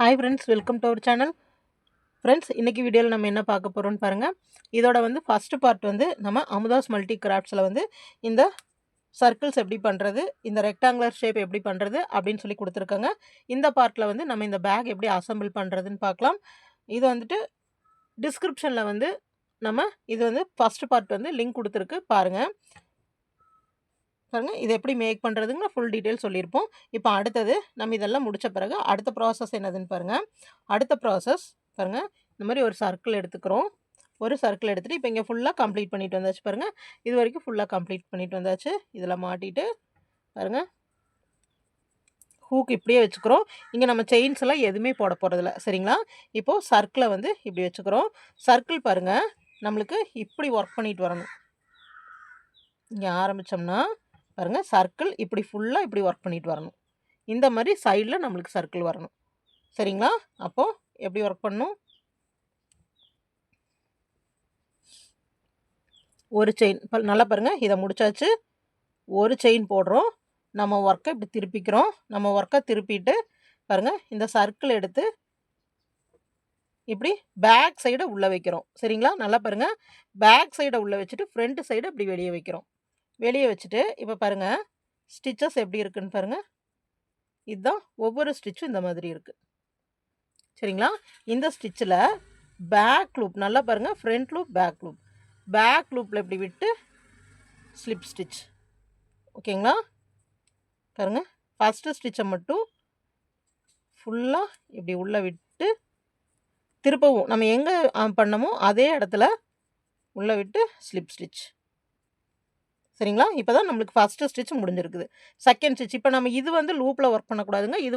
Hi friends, welcome to our channel. Friends, இன்றைக்கி வீடியோவில் நம்ம என்ன பார்க்க போகிறோம்னு பாருங்கள். இதோட ஃபஸ்ட்டு பார்ட் நம்ம அமுதாஸ் மல்டி கிராஃப்ட்ஸில் இந்த சர்க்கிள்ஸ் எப்படி பண்ணுறது, இந்த ரெக்டாங்குலர் ஷேப் எப்படி பண்ணுறது அப்படின்னு சொல்லி கொடுத்துருக்காங்க. இந்த பார்ட்டில் நம்ம இந்த பேக் எப்படி அசம்பிள் பண்ணுறதுன்னு பார்க்கலாம். இது டிஸ்கிரிப்ஷனில் நம்ம இது ஃபஸ்ட்டு பார்ட் லிங்க் கொடுத்துருக்கு பாருங்கள். இது எப்படி மேக் பண்ணுறதுங்க ஃபுல் டீட்டெயில் சொல்லியிருப்போம். இப்போ அடுத்தது நம்ம இதெல்லாம் முடித்த பிறகு அடுத்த ப்ராசஸ் என்னதுன்னு பாருங்கள். அடுத்த ப்ராசஸ் பாருங்கள், இந்த மாதிரி ஒரு சர்க்கிள் எடுத்துக்கிறோம். ஒரு சர்க்கிள் எடுத்துகிட்டு இப்போ இங்கே ஃபுல்லாக கம்ப்ளீட் பண்ணிட்டு வந்தாச்சு பாருங்கள். இது வரைக்கும் ஃபுல்லாக கம்ப்ளீட் பண்ணிட்டு வந்தாச்சு. இதில் மாட்டிட்டு பாருங்கள், ஹூக் இப்படியே வச்சுக்கிறோம். இங்கே நம்ம செயின்ஸ் எல்லாம் எதுவுமே போட போகிறதில்ல, சரிங்களா? இப்போது சர்க்கிளை இப்படி வச்சுக்கிறோம். சர்க்கிள் பாருங்கள், நம்மளுக்கு இப்படி ஒர்க் பண்ணிட்டு வரணும். இங்கே ஆரம்பித்தோம்னா பாருங்கள், சர்க்கிள் இப்படி ஃபுல்லாக இப்படி ஒர்க் பண்ணிட்டு வரணும். இந்த மாதிரி சைடில் நம்மளுக்கு சர்க்கிள் வரணும், சரிங்களா? அப்போது எப்படி ஒர்க் பண்ணணும்? ஒரு செயின் நல்லா பாருங்கள், இதை முடிச்சாச்சு. ஒரு செயின் போடுறோம், நம்ம ஒர்க்கை இப்படி திருப்பிக்கிறோம். நம்ம ஒர்க்கை திருப்பிட்டு பாருங்கள், இந்த சர்க்கிள் எடுத்து இப்படி பேக் சைடை உள்ளே வைக்கிறோம், சரிங்களா? நல்லா பாருங்கள், பேக் சைடை உள்ளே வச்சுட்டு ஃப்ரண்ட் சைடை இப்படி வெளியே வைக்கிறோம். வெளியே வச்சுட்டு இப்போ பாருங்கள், ஸ்டிச்சஸ் எப்படி இருக்குன்னு பாருங்கள். இதுதான் ஒவ்வொரு ஸ்டிச்சும் இந்த மாதிரி இருக்குது, சரிங்களா? இந்த ஸ்டிச்சில் பேக் லூப் நல்லா பாருங்கள், ஃப்ரண்ட் லூப், பேக் லூப்பில் இப்படி விட்டு ஸ்லிப் ஸ்டிச், ஓகேங்களா? பாருங்கள், ஃபஸ்ட்டு ஸ்டிச்சை மட்டும் ஃபுல்லாக இப்படி உள்ளே விட்டு திருப்பவும் நம்ம எங்கே பண்ணமோ அதே இடத்துல உள்ளே விட்டு ஸ்லிப் ஸ்டிச், சரிங்களா? இப்போ தான் நம்மளுக்கு ஃபஸ்ட்டு ஸ்டிச் முடிஞ்சிருக்குது. செகண்ட் ஸ்டிச் இப்போ நம்ம இது லூப்பில் ஒர்க் பண்ணக்கூடாதுங்க. இது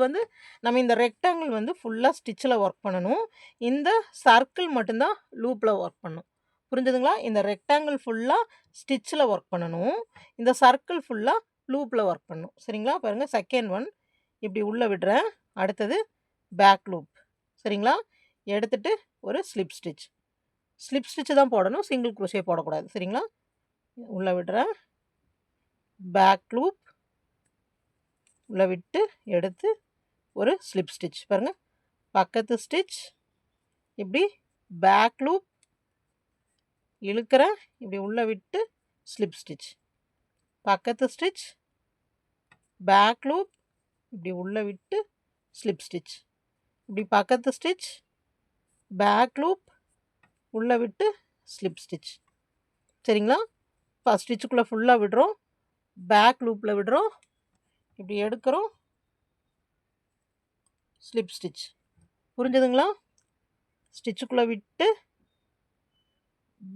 நம்ம இந்த ரெக்டாங்கிள் ஃபுல்லாக ஸ்டிச்சில் ஒர்க் பண்ணணும். இந்த சர்க்கிள் மட்டும்தான் லூப்பில் ஒர்க் பண்ணணும், புரிஞ்சுதுங்களா? இந்த ரெக்டாங்கிள் ஃபுல்லாக ஸ்டிச்சில் ஒர்க் பண்ணணும், இந்த சர்க்கிள் ஃபுல்லாக லூப்பில் ஒர்க் பண்ணணும், சரிங்களா? பாருங்கள், செகண்ட் ஒன் இப்படி உள்ளே விடுறேன். அடுத்தது பேக் லூப், சரிங்களா? எடுத்துகிட்டு ஒரு ஸ்லிப் ஸ்டிச்சு தான் போடணும், சிங்கிள் குரோஷே போடக்கூடாது, சரிங்களா? உள்ளே விடுறேன், பேக் லூப் உள்ளே விட்டு எடுத்து ஒரு ஸ்லிப் ஸ்டிச் பாருங்கள், பக்கத்து ஸ்டிச் இப்படி பேக் லூப் இழுக்கிறேன், இப்படி உள்ளே விட்டு ஸ்லிப் ஸ்டிச், பக்கத்து ஸ்டிச் பேக் லூப் இப்படி உள்ளே விட்டு ஸ்லிப் ஸ்டிச், இப்படி பக்கத்து ஸ்டிச் பேக் லூப் உள்ளே விட்டு ஸ்லிப் ஸ்டிச், சரிங்களா? ஃபஸ்ட் ஸ்டிச்சுக்குள்ளே ஃபுல்லாக விடுறோம், பேக் லூப்பில் விடுறோம், இப்படி எடுக்கிறோம், ஸ்லிப் ஸ்டிச், புரிஞ்சுதுங்களா? ஸ்டிச்சுக்குள்ளே விட்டு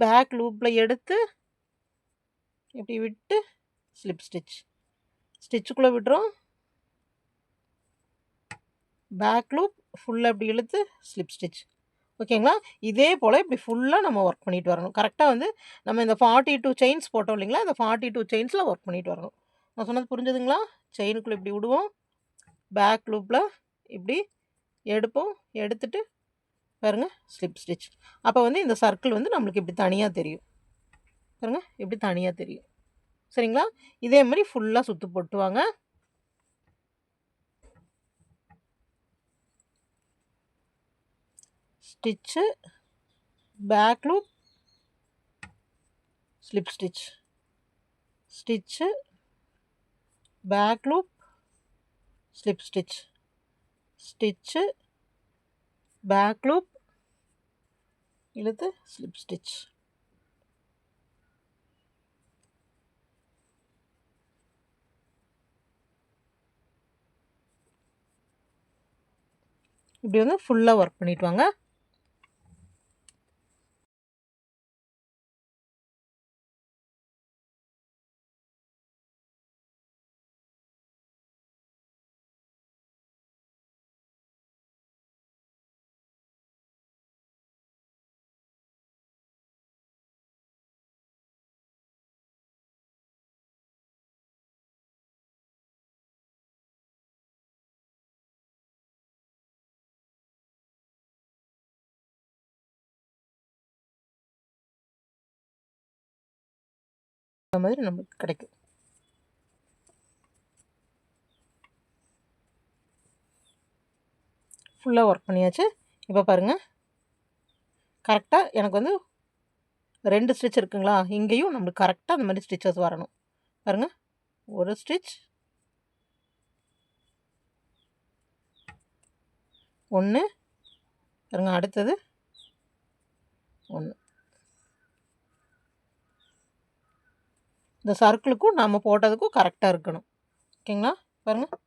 பேக் லூப்பில் எடுத்து இப்படி விட்டு ஸ்லிப் ஸ்டிச், ஸ்டிச்சுக்குள்ளே விடுறோம், பேக் லூப் ஃபுல்லாக இப்படி இழுத்து ஸ்லிப் ஸ்டிச், ஓகேங்களா? இதே போல் இப்படி ஃபுல்லாக நம்ம ஒர்க் பண்ணிட்டு வரணும். கரெக்டாக நம்ம இந்த 42 செயின்ஸ் போட்டோம் இல்லைங்களா, இந்த 42 செயின்ஸில் ஒர்க் பண்ணிட்டு வரணும். நான் சொன்னது புரிஞ்சுதுங்களா? செயினுக்குள்ளே இப்படி விடுவோம், பேக் லூப்பில் இப்படி எடுப்போம், எடுத்துட்டு பாருங்கள் ஸ்லிப் ஸ்டிச். அப்போ இந்த சர்க்கிள் நம்மளுக்கு இப்படி தனியாக தெரியும், பாருங்கள் இப்படி தனியாக தெரியும், சரிங்களா? இதே மாதிரி ஃபுல்லாக சுற்று போட்டுவாங்க. Stitch back loop slip stitch, stitch back loop slip stitch, stitch back loop இழுத்து ஸ்லிப் ஸ்டிச், இப்படி ஃபுல்லாக ஒர்க் பண்ணிட்டு வாங்க. இந்த மாதிரி நமக்கு கிடைக்கும். ஃபுல்லாக ஒர்க் பண்ணியாச்சு. இப்போ பாருங்கள், கரெக்டாக எனக்கு வந்து 2 ஸ்டிச் இருக்குங்களா, இங்கேயும் நம்மளுக்கு கரெக்டாக அந்த மாதிரி ஸ்டிச்சஸ் வரணும். பாருங்கள், ஒரு ஸ்டிச், 1 பாருங்கள், அடுத்தது 1. இந்த சர்க்கிளுக்கும் நம்ம போட்டதுக்கும் கரெக்டாக இருக்கணும். ஓகேங்களா? பாருங்கள்,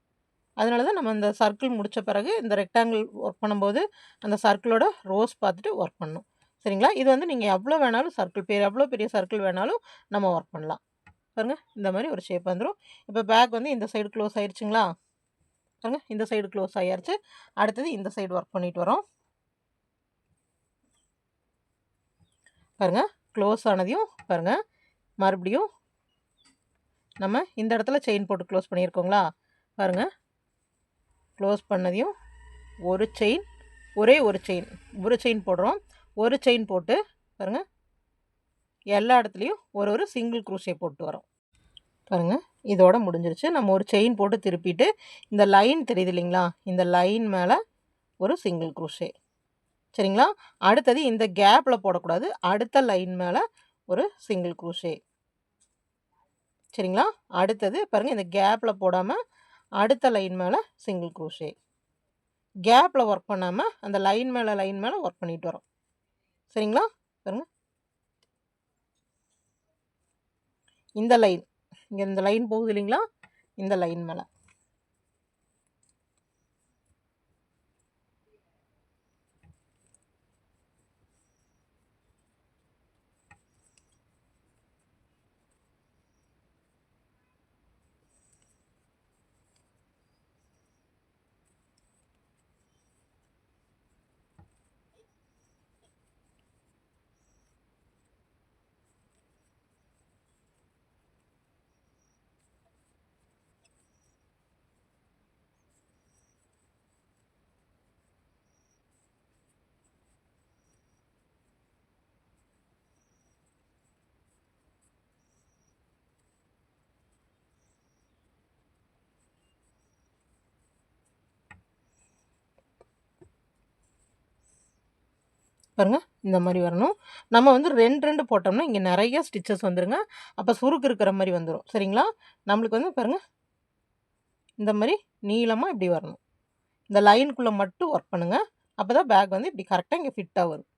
அதனால தான் நம்ம இந்த சர்க்கிள் முடித்த பிறகு இந்த ரெக்டாங்கிள் ஒர்க் பண்ணும்போது அந்த சர்க்கிளோட ரோஸ் பார்த்துட்டு ஒர்க் பண்ணணும். சரிங்களா? இது வந்து நீங்கள் எவ்வளோ வேணாலும் சர்க்கிள் எவ்வளோ பெரிய சர்க்கிள் வேணாலும் நம்ம ஒர்க் பண்ணலாம். பாருங்கள், இந்த மாதிரி ஒரு ஷேப் வந்துடும். இப்போ பேக் வந்து இந்த சைடு க்ளோஸ் ஆயிடுச்சுங்களா? பாருங்கள், இந்த சைடு க்ளோஸ் ஆகிடுச்சு. அடுத்தது இந்த சைடு ஒர்க் பண்ணிட்டு வரோம். பாருங்கள், க்ளோஸ் ஆனதையும் பாருங்கள், மறுபடியும் நம்ம இந்த இடத்துல செயின் போட்டு க்ளோஸ் பண்ணியிருக்கோங்களா? பாருங்கள், க்ளோஸ் பண்ணதையும் ஒரு செயின், ஒரே ஒரு செயின் போடுறோம். ஒரு செயின் போட்டு பாருங்கள், எல்லா இடத்துலையும் ஒரு சிங்கிள் க்ரூஷே போட்டு வரோம். பாருங்கள், இதோட முடிஞ்சிருச்சு. நம்ம ஒரு செயின் போட்டு திருப்பிட்டு இந்த லைன் தெரியுது இல்லைங்களா, இந்த லைன் மேலே ஒரு சிங்கிள் க்ரூஷே. சரிங்களா? அடுத்தது இந்த கேப்பில் போடக்கூடாது, அடுத்த லைன் மேலே ஒரு சிங்கிள் க்ரூஷே. சரிங்களா? அடுத்தது பாருங்கள், இந்த கேப்பில் போடாமல் அடுத்த லைன் மேலே சிங்கிள் க்ரூஷே. கேப்பில் ஒர்க் பண்ணாமல் அந்த லைன் மேலே ஒர்க் பண்ணிட்டு வரோம். சரிங்களா? பாருங்கள், இந்த லைன், இங்கே இந்த லைன் போகுது இல்லைங்களா, இந்த லைன் மேலே. பாருங்கள், இந்த மாதிரி வரணும். நம்ம வந்து 2 போட்டோம்னா இங்கே நிறைய ஸ்டிச்சஸ் வந்துருங்க. அப்போ சுருக்கு இருக்கிற மாதிரி வந்துடும். சரிங்களா? நம்மளுக்கு வந்து பாருங்கள், இந்த மாதிரி நீளமாக இப்படி வரணும். இந்த லைனுக்குள்ளே மட்டும் ஒர்க் பண்ணுங்கள். அப்போ தான் பேக் வந்து இப்படி கரெக்டாக இங்கே ஃபிட்டாக வரும்.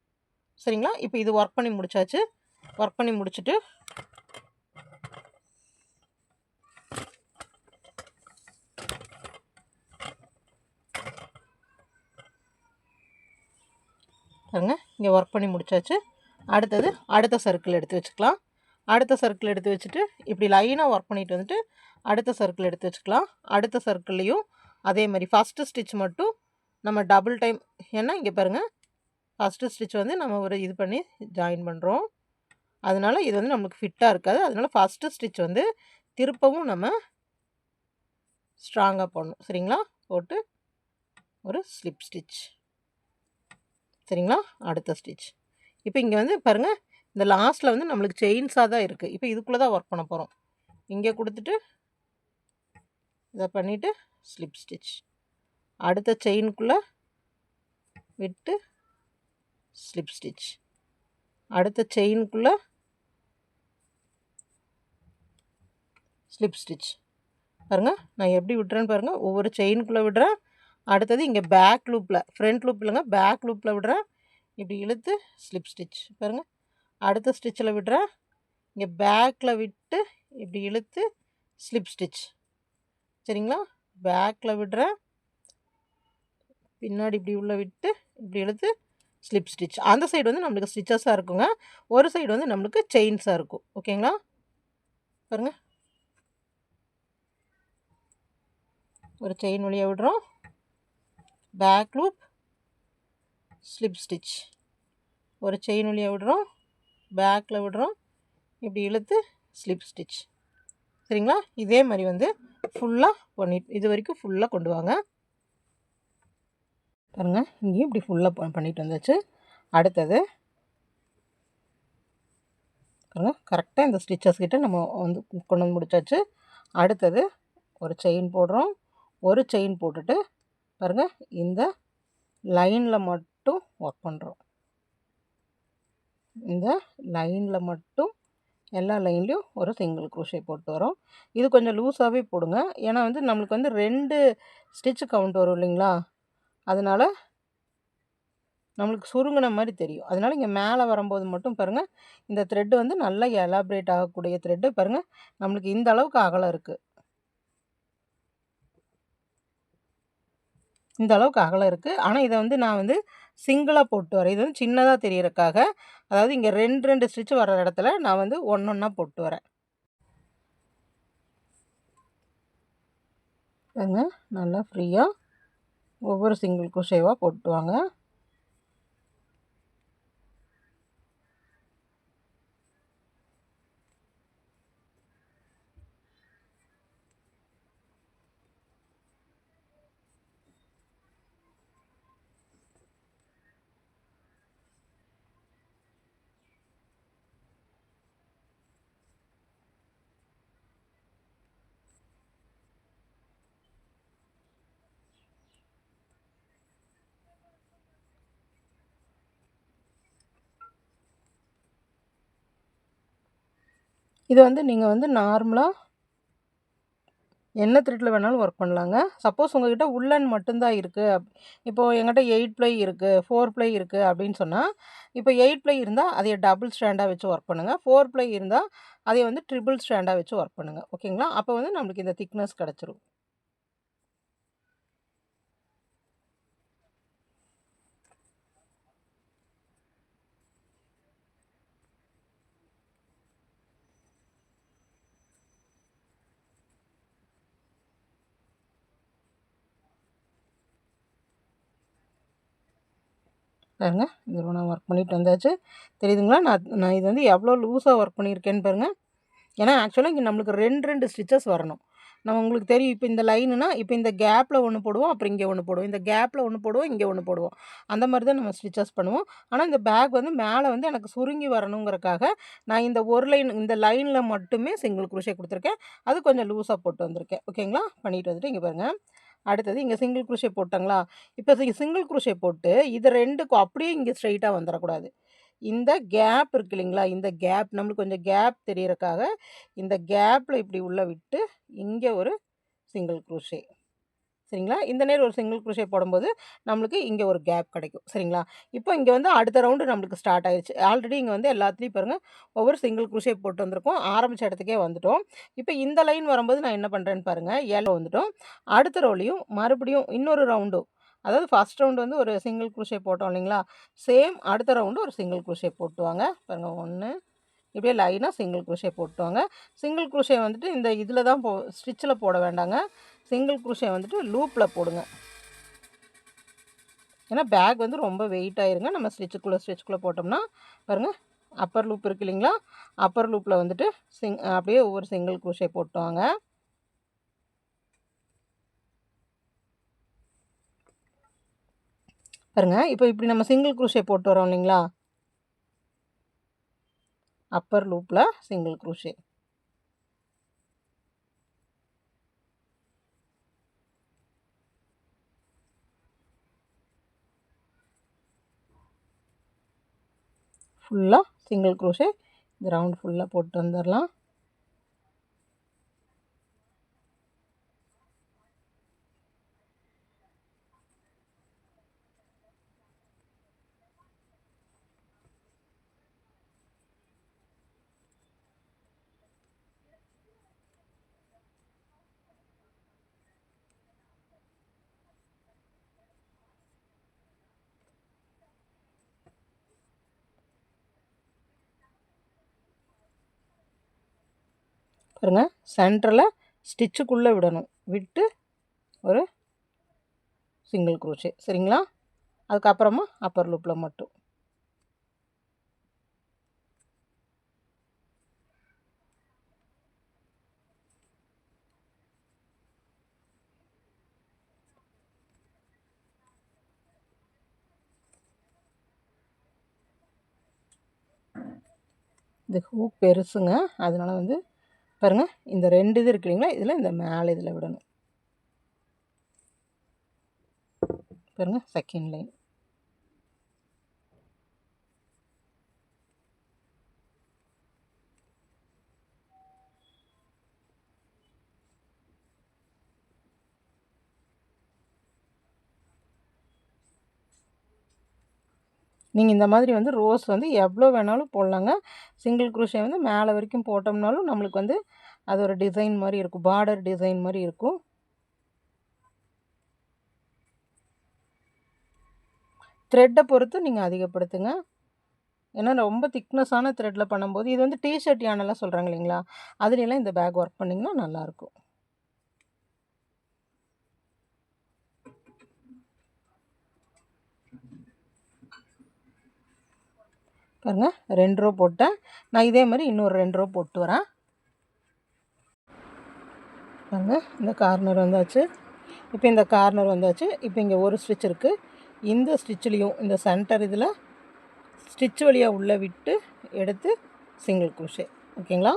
சரிங்களா? இப்போ இது ஒர்க் பண்ணி முடிச்சாச்சு. ஒர்க் பண்ணி முடிச்சுட்டு பாருங்க, இங்கே ஒர்க் பண்ணி முடிச்சாச்சு. அடுத்தது அடுத்த சர்க்கிள் எடுத்து வச்சுக்கலாம். அடுத்த சர்க்கிள் எடுத்து வச்சுட்டு இப்படி லைனாக ஒர்க் பண்ணிட்டு வந்துட்டு அடுத்த சர்க்கிள் எடுத்து வச்சுக்கலாம். அடுத்த சர்க்கிள்லேயும் அதே மாதிரி ஃபஸ்ட்டு ஸ்டிச் மட்டும் நம்ம டபுள் டைம், ஏன்னா இங்கே பாருங்கள், ஃபஸ்ட்டு ஸ்டிச் வந்து நம்ம ஒரு இது பண்ணி ஜாயின் பண்ணுறோம். அதனால் இது வந்து நமக்கு ஃபிட்டாக இருக்காது. அதனால் ஃபஸ்ட்டு ஸ்டிச் வந்து திருப்பவும் நம்ம ஸ்ட்ராங்காக போடணும். சரிங்களா? போட்டு ஒரு ஸ்லிப் ஸ்டிச். சரிங்களா? அடுத்த ஸ்டிச். இப்போ இங்கே வந்து பாருங்கள், இந்த லாஸ்ட்டில் வந்து நம்மளுக்கு செயின்ஸாக தான் இருக்குது. இப்போ இதுக்குள்ளே தான் ஒர்க் பண்ண போகிறோம். இங்கே கொடுத்துட்டு இதை பண்ணிவிட்டு ஸ்லிப் ஸ்டிச். அடுத்த செயினுக்குள்ளே விட்டு ஸ்லிப் ஸ்டிச். அடுத்த செயினுக்குள்ளே ஸ்லிப் ஸ்டிச். பாருங்கள், நான் எப்படி விட்டுறேன்னு பாருங்கள். ஒவ்வொரு செயினுக்குள்ளே விடுறேன். அடுத்தது இங்கே பேக் லூப்பில், ஃப்ரண்ட் லூப் இல்லைங்க, பேக் லூப்பில் விடுறேன். இப்படி இழுத்து ஸ்லிப் ஸ்டிச். பாருங்கள், அடுத்த ஸ்டிச்சில் விடுறேன். இங்கே பேக்கில் விட்டு இப்படி இழுத்து ஸ்லிப் ஸ்டிச். சரிங்களா? பேக்கில் விடுறேன், பின்னாடி இப்படி உள்ள விட்டு இப்படி இழுத்து ஸ்லிப் ஸ்டிச். அந்த சைடு வந்து நம்மளுக்கு ஸ்டிச்சஸாக இருக்குங்க, ஒரு சைடு வந்து நம்மளுக்கு செயின்ஸாக இருக்கும். ஓகேங்களா? பாருங்கள், ஒரு செயின் வழியாக விடுறோம், பேக் லூப், ஸ்லிப் ஸ்டிச். ஒரு செயின் வழியாக விடுறோம், பேக்கில் விடுறோம், இப்படி இழுத்து ஸ்லிப் ஸ்டிச். சரிங்களா? இதே மாதிரி வந்து ஃபுல்லாக இது வரைக்கும் ஃபுல்லாக கொண்டு வாங்க. பாருங்கள், இங்கேயும் இப்படி ஃபுல்லாக பண்ணிட்டு வந்தாச்சு. அடுத்தது பாருங்கள், கரெக்டாக இந்த ஸ்டிச்சஸ் கிட்ட நம்ம வந்து கொண்டு வந்து முடிச்சாச்சு. அடுத்தது ஒரு செயின் போடுறோம். ஒரு செயின் போட்டுட்டு பாருங்கள், இந்த லைனில் மட்டும் ஒர்க் பண்ணுறோம். இந்த லைனில் மட்டும் எல்லா லைன்லேயும் ஒரு சிங்கிள் க்ரோஷே போட்டு வரோம். இது கொஞ்சம் லூஸாகவே போடுங்க. ஏன்னா வந்து நம்மளுக்கு வந்து 2 ஸ்டிச் கவுண்ட் வரும் இல்லைங்களா? அதனால் நம்மளுக்கு சுருங்கின மாதிரி தெரியும். அதனால் இங்கே மேலே வரும்போது மட்டும் பாருங்கள், இந்த த்ரெட்டு வந்து நல்லா எலாபரேட் ஆகக்கூடிய த்ரெட்டு பாருங்கள், நம்மளுக்கு இந்த அளவுக்கு அகலம் இருக்குது. இந்த அளவுக்கு அகலம் இருக்குது. ஆனால் இதை வந்து நான் வந்து சிங்கிளாக போட்டு வரேன். இது வந்து சின்னதாக தெரியறதுக்காக, அதாவது இங்கே 2 ஸ்டிச் வர இடத்துல நான் வந்து ஒன்றா போட்டு வரேன். பாருங்க, நல்லா ஃப்ரீயாக ஒவ்வொரு சிங்கிள் க்ரோஷேவாக போட்டு வாங்க. இது வந்து நீங்கள் வந்து நார்மலாக என்ன த்ரெட்டில் வேணாலும் ஒர்க் பண்ணலாங்க. சப்போஸ் உங்கள்கிட்ட உள்ளன் மட்டும்தான் இருக்குது, இப்போது என்கிட்ட 8 ப்ளை இருக்குது, 4 ப்ளை இருக்குது அப்படின்னு சொன்னால், இப்போ 8 ப்ளை இருந்தால் அதை டபுள் ஸ்டாண்டாக வச்சு ஒர்க் பண்ணுங்கள். 4 ப்ளை இருந்தால் அதை வந்து ட்ரிபிள் ஸ்டாண்டாக வச்சு ஒர்க் பண்ணுங்கள். ஓகேங்களா? அப்போ வந்து நம்மளுக்கு இந்த திக்னஸ் கிடச்சிரும். பாருங்கள், இதில் நான் ஒர்க் பண்ணிட்டு வந்தாச்சு. தெரியுதுங்களா? நான் இது வந்து எவ்வளோ லூஸாக ஒர்க் பண்ணியிருக்கேன்னு பாருங்கள். ஏன்னா ஆக்சுவலாக இங்கே நம்மளுக்கு 2 ஸ்டிச்சஸ் வரணும். நம்ம உங்களுக்கு தெரியும், இப்போ இந்த லைனுனா இப்போ இந்த கேப்பில் ஒன்று போடுவோம், அப்புறம் இங்கே ஒன்று போடுவோம், இந்த கேப்பில் ஒன்று போடுவோம், இங்கே ஒன்று போடுவோம். அந்த மாதிரி தான் நம்ம ஸ்டிச்சஸ் பண்ணுவோம். ஆனால் இந்த பேக் வந்து மேலே வந்து எனக்கு சுருங்கி வரணுங்கிறக்காக நான் இந்த ஒரு லைன், இந்த லைனில் மட்டுமே சிங்கிள் க்ரோஷே கொடுத்துருக்கேன். அது கொஞ்சம் லூஸாக போட்டு வந்திருக்கேன். ஓகேங்களா? பண்ணிட்டு வந்துட்டு இங்கே பாருங்கள். அடுத்தது இங்கே சிங்கிள் க்ரோஷே போட்டாங்களா? இப்போ சிங்கிள் க்ரோஷே போட்டு இது 2க்கும் அப்படியே இங்கே ஸ்ட்ரெயிட்டாக வந்துடக்கூடாது. இந்த கேப் இருக்கு இல்லைங்களா? இந்த கேப் நம்மளுக்கு கொஞ்சம் கேப் தெரியறக்காக இந்த கேப்பில் இப்படி உள்ள விட்டு இங்கே ஒரு சிங்கிள் க்ரோஷே. சரிங்களா? இந்த நேரம் ஒரு சிங்கிள் க்ரோஷே போடும்போது நம்மளுக்கு இங்கே ஒரு கேப் கிடைக்கும். சரிங்களா? இப்போ இங்கே வந்து அடுத்த ரவுண்டு நம்மளுக்கு ஸ்டார்ட் ஆயிடுச்சு. ஆல்ரெடி இங்கே வந்து எல்லாத்துலேயும் பாருங்கள் ஒவ்வொரு சிங்கிள் க்ரோஷே போட்டு வந்திருக்கோம். ஆரம்பித்த இடத்துக்கே வந்துட்டோம். இப்போ இந்த லைன் வரும்போது நான் என்ன பண்ணுறேன்னு பாருங்கள், ஏழை வந்துட்டோம். அடுத்த ரோலையும் மறுபடியும் இன்னொரு ரவுண்டும், அதாவது ஃபஸ்ட் ரவுண்டு வந்து ஒரு சிங்கிள் க்ரோஷே போட்டோம் இல்லைங்களா? சேம் அடுத்த ரவுண்டு ஒரு சிங்கிள் க்ரோஷே போட்டு வாங்க. பாருங்கள், 1 இப்படியே லைனாக சிங்கிள் க்ரோஷே போட்டு வாங்க. சிங்கிள் க்ரோஷே வந்துட்டு இந்த இதில் தான் ஸ்டிச்சில் போட வேண்டாங்க. சிங்கிள் க்ரோஷே வந்துட்டு லூப்பில் போடுங்க. ஏன்னா பேக் வந்து ரொம்ப வெயிட் ஆயிருங்க. நம்ம ஸ்டிச்சுக்குள்ளே போட்டோம்னா பாருங்கள், அப்பர் லூப் இருக்கு இல்லைங்களா? அப்பர் லூப்பில் வந்துட்டு அப்படியே ஒவ்வொரு சிங்கிள் க்ரோஷே போட்டு வாங்க. பாருங்கள், இப்போ இப்படி நம்ம சிங்கிள் க்ரோஷே போட்டு வரோம் இல்லைங்களா? அப்பர் லூப்பில் சிங்கிள் க்ரோஷே. ஃபுல்லாக சிங்கிள் க்ரோஷே இந்த ரவுண்ட் ஃபுல்லாக போட்டு வந்துடலாம். பாருங்கள், சென்டரில் ஸ்டிச்சுக்குள்ளே விடணும், விட்டு ஒரு சிங்கிள் க்ரோஷே. சரிங்களா? அதுக்கப்புறமா அப்பர் லூப்பில் மட்டும். இந்த ஹூக் பெருசுங்க, அதனால் வந்து பாருங்கள் இந்த 2 இது இருக்கு இல்லைங்களா? இதில் இந்த மேலே இதில் விடணும். பாருங்கள் செகண்ட் லைன். நீங்கள் இந்த மாதிரி வந்து ரோஸ் வந்து எவ்வளோ வேணாலும் போடலாங்க. சிங்கிள் குரோஷே வந்து மேலே வரைக்கும் போட்டோம்னாலும் நம்மளுக்கு வந்து அது ஒரு டிசைன் மாதிரி இருக்கும், பார்டர் டிசைன் மாதிரி இருக்கும். த்ரெட்டை பொறுத்து நீங்கள் அதிகப்படுத்துங்க. ஏன்னா ரொம்ப திக்னஸான த்ரெட்டில் பண்ணும்போது இது வந்து டிஷர்ட் யானெல்லாம் சொல்கிறாங்க இல்லைங்களா, அதுலலாம் இந்த பேக் ஒர்க் பண்ணிங்கன்னா நல்லாயிருக்கும். பாருங்கள் 2 ரோ போட்டேன். நான் இதே மாதிரி இன்னொரு 2 ரோ போட்டு வரேன். பாருங்கள் இந்த கார்னர் வந்தாச்சு. இப்போ இந்த கார்னர் வந்தாச்சு. இப்போ இங்கே ஒரு ஸ்டிச் இருக்குது. இந்த ஸ்டிச்லேயும் இந்த சென்டர் இதில் ஸ்டிச் வழியாக உள்ளே விட்டு எடுத்து சிங்கிள் குரோஷே. ஓகேங்களா?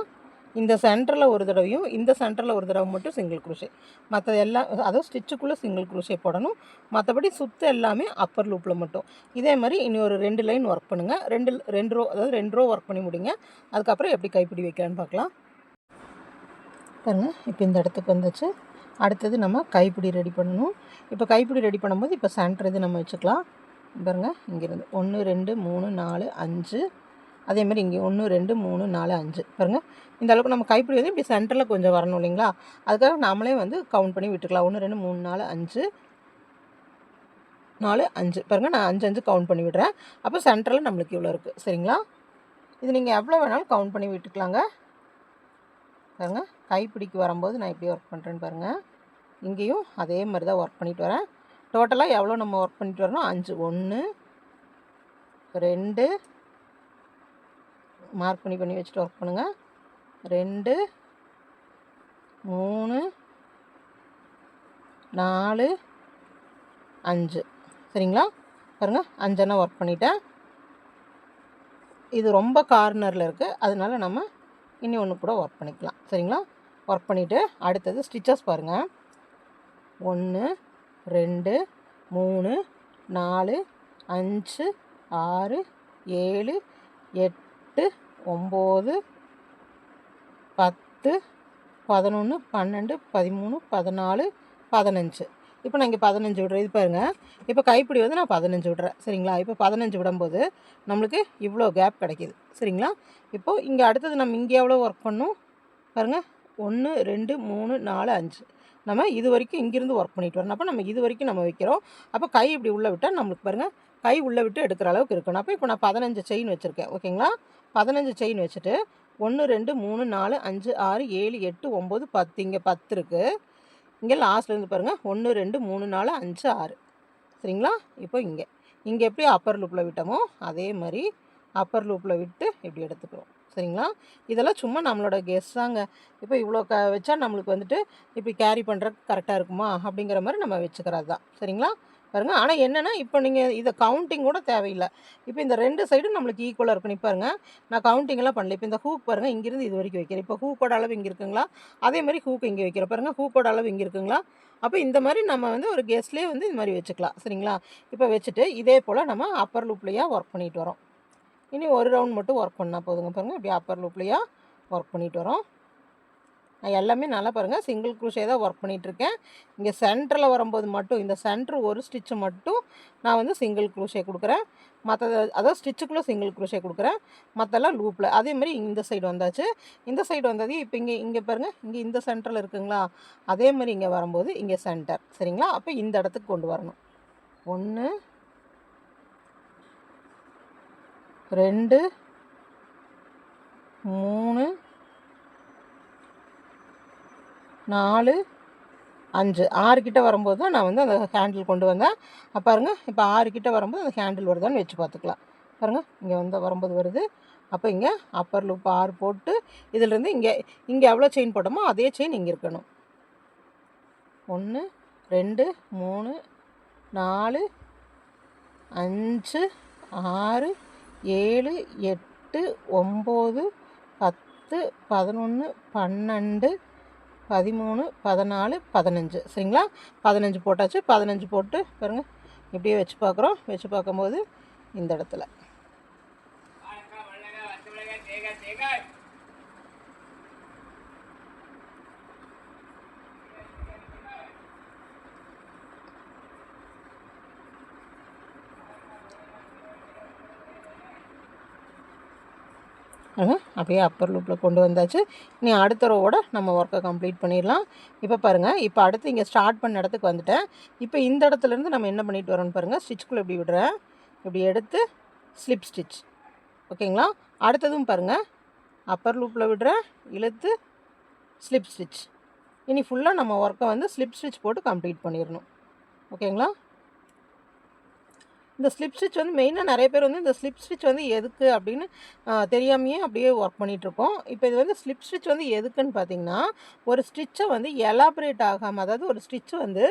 இந்த சென்டரில் ஒரு தடவையும் இந்த சென்டரில் ஒரு தடவை மட்டும் சிங்கிள் குரோஷே. மற்றது எல்லாம் அதாவது ஸ்டிச்சுக்குள்ளே சிங்கிள் குரோஷே போடணும். மற்றபடி சுற்று எல்லாமே அப்பர் லூப்பில் மட்டும். இதே மாதிரி இனி ஒரு 2 லைன் ஒர்க் பண்ணுங்கள். 2 ரோ, அதாவது 2 ரோ ஒர்க் பண்ணி முடிங்க. அதுக்கப்புறம் எப்படி கைப்பிடி வைக்கலான்னு பார்க்கலாம். பாருங்கள் இப்போ இந்த இடத்துக்கு வந்துச்சு. அடுத்தது நம்ம கைப்பிடி ரெடி பண்ணணும். இப்போ கைப்பிடி ரெடி பண்ணும்போது இப்போ சென்டர் இது நம்ம வச்சுக்கலாம். பாருங்கள் இங்கேருந்து 1 2 3 4 5, அதேமாதிரி இங்கே 1 2 3 4 5. பாருங்கள் இந்த அளவுக்கு நம்ம கைப்பிடி வந்து இப்படி சென்டரில் கொஞ்சம் வரணும் இல்லைங்களா, அதுக்காக நாமளே வந்து கவுண்ட் பண்ணி விட்டுக்கலாம். 1 2 3 4 5 4 5. பாருங்கள் நான் 5 5 கவுண்ட் பண்ணி விடுறேன். அப்போ சென்டரில் நம்மளுக்கு இவ்வளோ இருக்குது. சரிங்களா? இது நீங்கள் எவ்வளோ வேணாலும் கவுண்ட் பண்ணி விட்டுக்கலாங்க. பாருங்கள் கைப்பிடிக்கு வரும்போது நான் எப்படி ஒர்க் பண்ணுறேன்னு பாருங்கள். இங்கேயும் அதே மாதிரி தான் ஒர்க் பண்ணிட்டு வரேன். டோட்டலாக எவ்வளோ நம்ம ஒர்க் பண்ணிட்டு வரணும், 5 1 2 மார்க் பண்ணி வச்சுட்டு ஒர்க் பண்ணுங்கள். 2 3 4 5. சரிங்களா? பாருங்கள் 5 ஒர்க் பண்ணிட்டேன். இது ரொம்ப கார்னரில் இருக்குது, அதனால நம்ம இனி ஒன்று கூட ஒர்க் பண்ணிக்கலாம். சரிங்களா? ஒர்க் பண்ணிவிட்டு அடுத்தது ஸ்டிச்சஸ் பாருங்கள். 1 2 3 4 5 6 7 8 9 10 11 12 13 14 15. இப்போ நான் இங்கே 15 விடுறேன். இது பாருங்கள் இப்போ கைப்பிடி வந்து நான் 15 விடுறேன். சரிங்களா? இப்போ 15 விடும்போது நம்மளுக்கு இவ்வளோ கேப் கிடைக்கிது. சரிங்களா? இப்போது இங்கே அடுத்தது நம்ம இங்கே எவ்வளோ ஒர்க் பண்ணணும் பாருங்கள். 1 2 3 4 5. நம்ம இது வரைக்கும் இங்கேருந்து ஒர்க் பண்ணிட்டு வரணும். அப்போ நம்ம இது வரைக்கும் நம்ம வைக்கிறோம். அப்போ கை இப்படி உள்ளே விட்டால் நம்மளுக்கு பாருங்கள் கை உள்ளே விட்டு எடுக்கிற அளவுக்கு இருக்கணும். அப்போ இப்போ நான் 15 செயின் வச்சுருக்கேன். ஓகேங்களா? 15 செயின் வச்சுட்டு 1 2 3 4 5 6 7 8 9 10. இங்கே 10 இருக்குது. இங்கே லாஸ்ட்லேருந்து பாருங்கள் 1 2 3 4 5 6. சரிங்களா? இப்போ இங்கே எப்படி அப்பர் லூப்பில் விட்டோமோ அதே மாதிரி அப்பர் லூப்பில் விட்டு இப்படி எடுத்துக்கிறோம். சரிங்களா? இதெல்லாம் சும்மா நம்மளோட கெஸ் தாங்க. இப்போ இவ்வளோ வச்சா நம்மளுக்கு வந்துட்டு இப்படி கேரி பண்ணுறதுக்கு கரெக்டாக இருக்குமா அப்படிங்கிற மாதிரி நம்ம வச்சுக்கிறது தான். சரிங்களா? பாருங்கள். ஆனால் என்னென்னா இப்போ நீங்கள் இதை கவுண்டிங் கூட தேவையில்லை. இப்போ இந்த 2 சைடும் நம்மளுக்கு ஈக்குவலாக இருக்கணும். பாருங்கள் நான் கவுண்டிங்கெல்லாம் பண்ணல. இப்போ இந்த ஹூக் பாருங்கள் இங்கேருந்து இது வரைக்கும் வைக்கிறேன். இப்போ ஹூக்கோட அளவு இங்கே இருக்குங்களா, அதே மாதிரி ஹூக் இங்கே வைக்கிறேன். பாருங்கள் ஹூக்கோட அளவு இங்கே இருக்குங்களா. அப்போ இந்த மாதிரி நம்ம வந்து ஒரு கெஸ்ட்லேயே வந்து இந்த மாதிரி வச்சுக்கலாம். சரிங்களா? இப்போ வச்சுட்டு இதே போல் நம்ம அப்பர் லூப்லேயே ஒர்க் பண்ணிட்டு வரோம். இனி ஒரு ரவுண்ட் மட்டும் ஒர்க் பண்ணால் போதுங்க. பாருங்கள் இப்படி அப்பர் லூப்லேயே ஒர்க் பண்ணிட்டு வரோம். நான் எல்லாமே நல்லா பாருங்கள் சிங்கிள் குரோஷே தான் ஒர்க் பண்ணிகிட்ருக்கேன். இங்கே சென்டரில் வரும்போது மட்டும் இந்த சென்டர் ஒரு ஸ்டிச்சு மட்டும் நான் வந்து சிங்கிள் குரோஷே கொடுக்குறேன். மற்றது அதாவது ஸ்டிச்சுக்குள்ளே சிங்கிள் குரோஷே கொடுக்குறேன், மற்றெல்லாம் லூப்பில். அதேமாதிரி இந்த சைடு வந்தாச்சு. இந்த சைடு வந்தது இப்போ இங்கே பாருங்கள் இங்கே இந்த சென்டரில் இருக்குங்களா, அதே மாதிரி இங்கே வரும்போது இங்கே சென்டர். சரிங்களா? அப்போ இந்த இடத்துக்கு கொண்டு வரணும். 1 2 3 4 5 6 கிட்ட வரும்போது தான் நான் வந்து அந்த ஹேண்டில் கொண்டு வந்தேன். பாருங்கள் இப்போ 6 கிட்ட வரும்போது அந்த ஹேண்டில் வருதான்னு வச்சு பார்த்துக்கலாம். பாருங்கள் இங்கே வந்து வரும்போது வருது. அப்போ இங்கே அப்பர் லூப் 6 போட்டு இதிலேருந்து இங்கே எவ்வளோ செயின் போட்டோமோ அதே செயின் இங்கே இருக்கணும். 1 2 3 4 5 6 7 8 9 10 11 12 13 14 15. சரிங்களா? 15 போட்டாச்சு. 15 போட்டு பாருங்கள் இப்படியே வச்சு பார்க்குறோம். வச்சு பார்க்கும்போது இந்த இடத்துல அப்படியே அப்பர் லூப்பில் கொண்டு வந்தாச்சு. இனி அடுத்த ரோவோட நம்ம ஒர்க்கை கம்ப்ளீட் பண்ணிடலாம். இப்போ பாருங்கள், இப்போ அடுத்து இங்கே ஸ்டார்ட் பண்ண இடத்துக்கு வந்துட்டேன். இப்போ இந்த இடத்துலேருந்து நம்ம என்ன பண்ணிட்டு வரோன்னு பாருங்கள். ஸ்டிச்சுக்குள்ளே இப்படி விடுறேன், இப்படி எடுத்து ஸ்லிப் ஸ்டிச். ஓகேங்களா? அடுத்ததும் பாருங்கள், அப்பர் லூப்பில் விடுறேன், இழுத்து ஸ்லிப் ஸ்டிச். இனி ஃபுல்லாக நம்ம ஒர்க்கை வந்து ஸ்லிப் ஸ்டிச் போட்டு கம்ப்ளீட் பண்ணிடணும். ஓகேங்களா? இந்த ஸ்லிப் ஸ்டிச் வந்து மெயினாக நிறைய பேர் வந்து இந்த ஸ்லிப் ஸ்டிச் வந்து எதுக்கு அப்படின்னு தெரியாமையே அப்படியே ஒர்க் பண்ணிகிட்ருக்கோம். இப்போ இது வந்து ஸ்லிப் ஸ்டிச் வந்து எதுக்குன்னு பார்த்தீங்கன்னா, ஒரு ஸ்டிச்சை வந்து எலாபரேட் ஆகாமல், அதாவது ஒரு ஸ்டிச் வந்து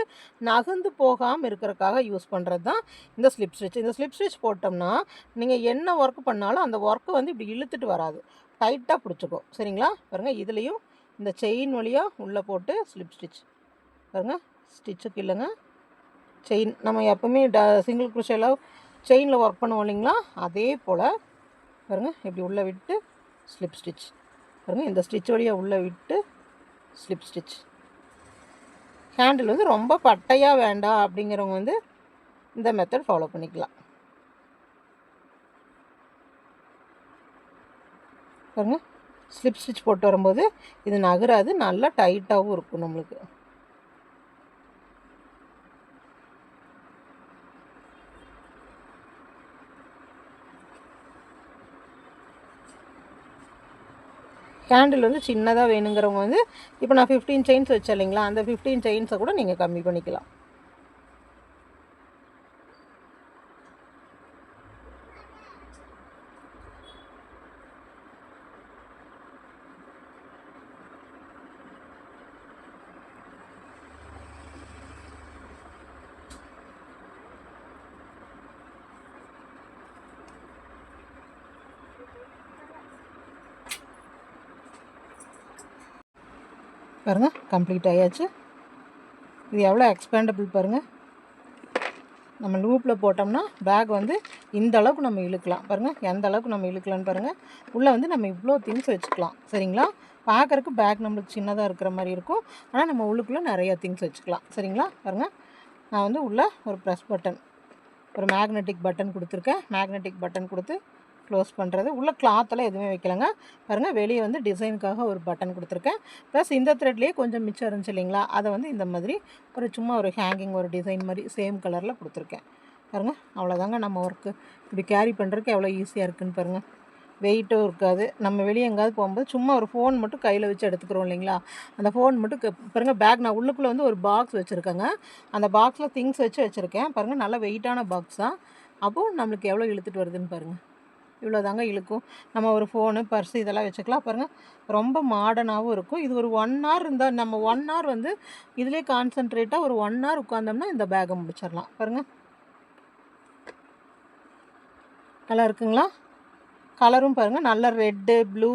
நகர்ந்து போகாமல் இருக்கிறதுக்காக யூஸ் பண்ணுறது தான் இந்த ஸ்லிப் ஸ்டிச். இந்த ஸ்லிப் ஸ்டிச் போட்டோம்னா நீங்கள் என்ன ஒர்க் பண்ணாலும் அந்த ஒர்க்கை வந்து இப்படி இழுத்துட்டு வராது, டைட்டாக பிடிச்சிக்கும். சரிங்களா? பாருங்கள், இதுலேயும் இந்த செயின் வழியாக உள்ளே போட்டு ஸ்லிப் ஸ்டிச். பாருங்கள், ஸ்டிச்சுக்கு இல்லைங்க, செயின். நம்ம எப்போவுமே சிங்கிள் குரோஷேல செயினில் ஒர்க் பண்ணுவோம் இல்லைங்களா, அதே போல் பாருங்கள், இப்படி உள்ளே விட்டு ஸ்லிப் ஸ்டிச். பாருங்கள், இந்த ஸ்டிச் வழியாக உள்ளே விட்டு ஸ்லிப் ஸ்டிச். ஹேண்டில் வந்து ரொம்ப பட்டையாக வேண்டாம் அப்படிங்கிறவங்க வந்து இந்த மெத்தட் ஃபாலோ பண்ணிக்கலாம். பாருங்கள், ஸ்லிப் ஸ்டிச் போட்டு வரும்போது இது நகராது, நல்லா டைட்டாகவும் இருக்கும் நம்மளுக்கு. கேண்டில் வந்து சின்னதாக வேணுங்கிறவங்க வந்து இப்போ நான் 15 செயின்ஸ் வச்சேன் இல்லைங்களா, அந்த 15 செயின்ஸை கூட நீங்கள் கம்மி பண்ணிக்கலாம். பாருங்கள், கம்ப்ளீட் ஆயாச்சு. இது எவ்வளோ எக்ஸ்பேண்டபிள் பாருங்கள். நம்ம லூப்பில் போட்டோம்னா பேக் வந்து இந்த அளவுக்கு நம்ம இழுக்கலாம். பாருங்கள், எந்த அளவுக்கு நம்ம இழுக்கலான்னு பாருங்கள். உள்ளே வந்து நம்ம இவ்வளோ திங்ஸ் வச்சுக்கலாம். சரிங்களா? பார்க்குறக்கு பேக் நம்மளுக்கு சின்னதாக இருக்கிற மாதிரி இருக்கும், ஆனால் நம்ம உள்ளுக்குள்ளே நிறையா திங்ஸ் வச்சுக்கலாம். சரிங்களா? பாருங்கள், நான் வந்து உள்ளே ஒரு ப்ரெஸ் பட்டன், ஒரு மேக்னெட்டிக் பட்டன் கொடுத்துருக்கேன். மேக்னெட்டிக் பட்டன் கொடுத்து க்ளோஸ் பண்ணுறது. உள்ள கிளாத்தெல்லாம் எதுவுமே வைக்கலைங்க. பாருங்கள், வெளியே வந்து டிசைனுக்காக ஒரு பட்டன் கொடுத்துருக்கேன். ப்ளஸ் இந்த த்ரெட்லேயே கொஞ்சம் மிச்சம் இருந்துச்சு இல்லைங்களா, அதை வந்து இந்த மாதிரி ஒரு சும்மா ஒரு ஹேங்கிங், ஒரு டிசைன் மாதிரி சேம் கலரில் கொடுத்துருக்கேன். பாருங்கள், அவ்வளோதாங்க. நம்ம ஒர்க்கு இப்படி கேரி பண்ணுறதுக்கு எவ்வளோ ஈஸியாக இருக்குதுன்னு பாருங்கள். வெயிட்டும் இருக்காது. நம்ம வெளியே எங்கேயாவது போகும்போது சும்மா ஒரு ஃபோன் மட்டும் கையில் வச்சு எடுத்துக்கிறோம் இல்லைங்களா, அந்த ஃபோன் மட்டும் பாருங்கள். பேக் நான் உள்ளுக்குள்ளே வந்து ஒரு பாக்ஸ் வச்சுருக்கேங்க. அந்த பாக்ஸில் திங்ஸ் வச்சுருக்கேன். பாருங்கள், நல்லா வெயிட்டான பாக்ஸ் தான். அப்போது நம்மளுக்கு எவ்வளோ இழுத்துட்டு வருதுன்னு பாருங்கள். இவ்வளோ தாங்க இழுக்கும். நம்ம ஒரு ஃபோனு, பர்ஸு இதெல்லாம் வச்சுக்கலாம். பாருங்கள், ரொம்ப மாடர்னாகவும் இருக்கும். இது ஒரு 1 hour இருந்தால், நம்ம 1 hour வந்து இதிலே கான்சன்ட்ரேட்டாக ஒரு 1 hour உட்காந்தோம்னா இந்த பேக்கை முடிச்சிடலாம். பாருங்கள், நல்லா இருக்குங்களா? கலரும் பாருங்கள், நல்ல ரெட்டு, ப்ளூ,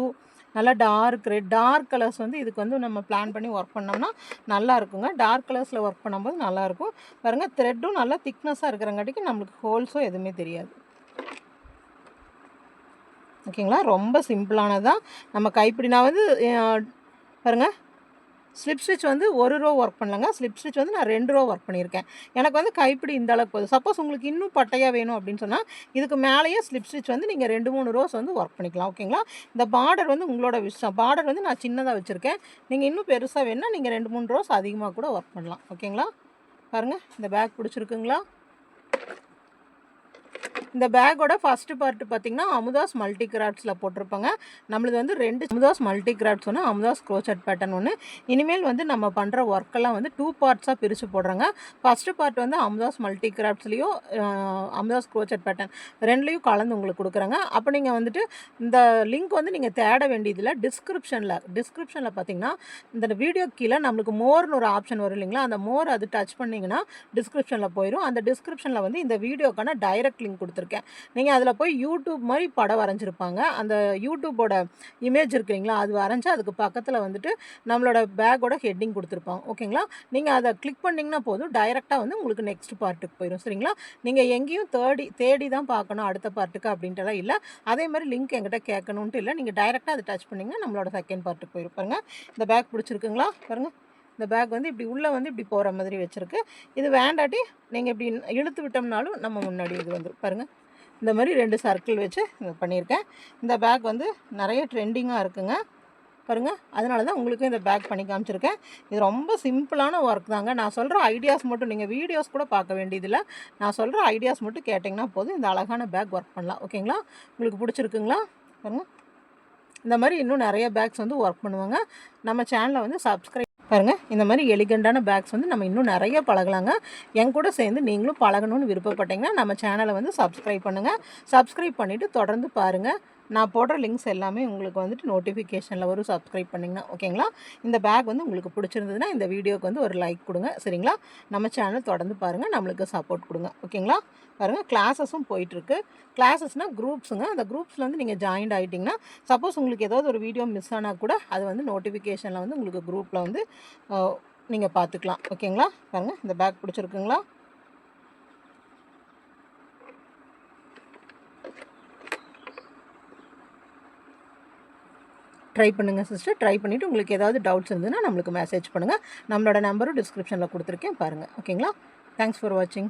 நல்லா டார்க் ரெட், டார்க் கலர்ஸ் வந்து இதுக்கு வந்து நம்ம பிளான் பண்ணி ஒர்க் பண்ணோம்னா நல்லா இருக்குங்க. டார்க் கலர்ஸில் ஒர்க் பண்ணும்போது நல்லாயிருக்கும். பாருங்கள், த்ரெட்டும் நல்லா திக்னஸாக இருக்கிறங்காட்டிக்கு நம்மளுக்கு ஹோல்ஸும் எதுவுமே தெரியாது. ஓகேங்களா? ரொம்ப சிம்பிளானது தான். நம்ம கைப்பிடி நான் வந்து பாருங்கள், ஸ்லிப் ஸ்டிச் வந்து ஒரு ரோ ஒர்க் பண்ணலங்க. ஸ்லிப் ஸ்டிச் வந்து நான் 2 ரோ ஒர்க் பண்ணியிருக்கேன். எனக்கு வந்து கைப்பிடி இந்த அளவுக்கு போதும். சப்போஸ் உங்களுக்கு இன்னும் பட்டையாக வேணும் அப்படின்னு சொன்னால் இதுக்கு மேலேயே ஸ்லிப் ஸ்டிச் வந்து நீங்கள் 2-3 ரோஸ் வந்து ஒர்க் பண்ணிக்கலாம். ஓகேங்களா? இந்த பார்டர் வந்து உங்களோட விஷயம். பார்டர் வந்து நான் சின்னதாக வச்சுருக்கேன். நீங்கள் இன்னும் பெருசாக வேணுன்னா நீங்கள் 2-3 ரோஸ் அதிகமாக கூட ஒர்க் பண்ணலாம். ஓகேங்களா? பாருங்கள், இந்த பேக் பிடிச்சிருக்குங்களா? இந்த பேக்கோட ஃபஸ்ட்டு பார்ட்டு பார்த்திங்கன்னா அமுதாஸ் மல்டி கிராஃப்ட்ஸில் போட்டிருப்பாங்க. நம்மளுது வந்து 2 அமுதாஸ் மல்டி கிராஃப்ட்ஸ் ஒன்று, அமுதாஸ் க்ரோச்சட் பேட்டர்ன் ஒன்று. இனிமேல் வந்து நம்ம பண்ணுற ஒர்க்கெல்லாம் வந்து 2 பார்ட்ஸாக பிரித்து போடுறாங்க. ஃபஸ்ட்டு பார்ட் வந்து அமுதாஸ் மல்டி கிராஃப்ட்ஸ்லேயும் அமுதாஸ் க்ரோச்சட் பேட்டர்ன் 2லேயும் கலந்து உங்களுக்கு கொடுக்குறாங்க. அப்போ நீங்கள் வந்துட்டு இந்த லிங்க் வந்து நீங்கள் தேட வேண்டியதில்லை. டிஸ்கிரிப்ஷனில் பார்த்திங்கன்னா இந்த வீடியோ கீழே நம்மளுக்கு மோர்னு ஒரு ஆப்ஷன் வரும் இல்லைங்களா, அந்த மோர் அது டச் பண்ணிங்கன்னா டிஸ்கிரிப்ஷனில் போயிடும். அந்த டிஸ்கிரிப்ஷனில் வந்து இந்த வீடியோக்கான டைரக்ட் லிங்க் கொடுத்துருக்காங்க. கொடுத்துருக்கேன். நீங்கள் அதில் போய் யூடியூப் மாதிரி படம் வரைஞ்சிருப்பாங்க. அந்த யூடியூப்போட இமேஜ் இருக்கு இல்லைங்களா, அது வரைஞ்சி அதுக்கு பக்கத்தில் வந்துட்டு நம்மளோட பேக்கோட ஹெட்டிங் கொடுத்துருப்பாங்க. ஓகேங்களா, நீங்கள் அதை கிளிக் பண்ணிங்கன்னா போதும், டைரெக்டாக வந்து உங்களுக்கு நெக்ஸ்ட் பார்ட்டுக்கு போயிடும். சரிங்களா, நீங்கள் எங்கேயும் தேடி தான் பார்க்கணும் அடுத்த பார்ட்டுக்கு அப்படின்ட்டுலாம் இல்லை. அதே மாதிரி லிங்க் என்கிட்ட கேட்கணுன்ட்டு இல்லை. நீங்கள் டைரெக்டாக அதை டச் பண்ணிங்கன்னா நம்மளோட செகண்ட் பார்ட்டுக்கு போயிடும். பாருங்கள், இந்த பேக் பிடிச்சிருக்குங்களா? பாருங்கள், இந்த பேக் வந்து இப்படி உள்ளே வந்து இப்படி போகிற மாதிரி வச்சுருக்கு. இது வேண்டாட்டி நீங்கள் இப்படி இழுத்து விட்டோம்னாலும் நம்ம முன்னாடி இது வந்துடும். பாருங்கள், இந்த மாதிரி 2 சர்க்கிள் வச்சு பண்ணியிருக்கேன். இந்த பேக் வந்து நிறைய ட்ரெண்டிங்காக இருக்குங்க. பாருங்கள், அதனால தான் உங்களுக்கு இந்த பேக் பண்ணி காமிச்சிருக்கேன். இது ரொம்ப சிம்பிளான ஒர்க் தாங்க. நான் சொல்கிற ஐடியாஸ் மட்டும் நீங்கள் வீடியோஸ் கூட பார்க்க வேண்டியதில்லை. நான் சொல்கிற ஐடியாஸ் மட்டும் கேட்டிங்கன்னா போதும், இந்த அழகான பேக் ஒர்க் பண்ணலாம். ஓகேங்களா, உங்களுக்கு பிடிச்சிருக்குங்களா? பாருங்கள், இந்த மாதிரி இன்னும் நிறைய பேக்ஸ் வந்து ஒர்க் பண்ணுவாங்க. நம்ம சேனலை வந்து சப்ஸ்கிரைப் பாருங்கள். இந்த மாதிரி எலிகண்டான பேக்ஸ் வந்து நம்ம இன்னும் நிறைய பழகலாங்க. என் கூட சேர்ந்து நீங்களும் பழகணும்னு விருப்பப்பட்டீங்கன்னா நம்ம சேனலை வந்து சப்ஸ்கிரைப் பண்ணுங்கள். சப்ஸ்கிரைப் பண்ணிவிட்டு தொடர்ந்து பாருங்கள். நான் போடுற லிங்க்ஸ் எல்லாமே உங்களுக்கு வந்துட்டு நோட்டிஃபிகேஷனில் வரும், சப்ஸ்கிரைப் பண்ணிங்கன்னா. ஓகேங்களா, இந்த பேக் வந்து உங்களுக்கு பிடிச்சிருந்ததுன்னா இந்த வீடியோக்கு வந்து ஒரு லைக் கொடுங்க. சரிங்களா, நம்ம சேனல் தொடர்ந்து பாருங்கள், நம்மளுக்கு சப்போர்ட் கொடுங்க. ஓகேங்களா, பாருங்கள், கிளாஸஸும் போயிட்டுருக்கு. கிளாஸஸ்னால் குரூப்ஸுங்க. அந்த குரூப்ஸில் வந்து நீங்கள் ஜாயின்ட் ஆகிட்டிங்கன்னா சப்போஸ் உங்களுக்கு ஏதாவது ஒரு வீடியோ மிஸ் ஆனால் கூட அது வந்து நோட்டிஃபிகேஷனில் வந்து உங்களுக்கு குரூப்பில் வந்து நீங்கள் பார்த்துக்கலாம். ஓகேங்களா, பாருங்கள், இந்த பேக் பிடிச்சிருக்குங்களா? ட்ரை பண்ணுங்கள் சிஸ்டர். ட்ரை பண்ணிவிட்டு உங்களுக்கு ஏதாவது டவுட்ஸ் இருந்ததுன்னா நம்மளுக்கு மெசேஜ் பண்ணுங்கள். நம்மளோட நம்பரும் டிஸ்கிரிப்ஷனில் கொடுத்துருக்கேன், பாருங்கள். ஓகேங்களா, தேங்க்ஸ் ஃபார் வாட்சிங்.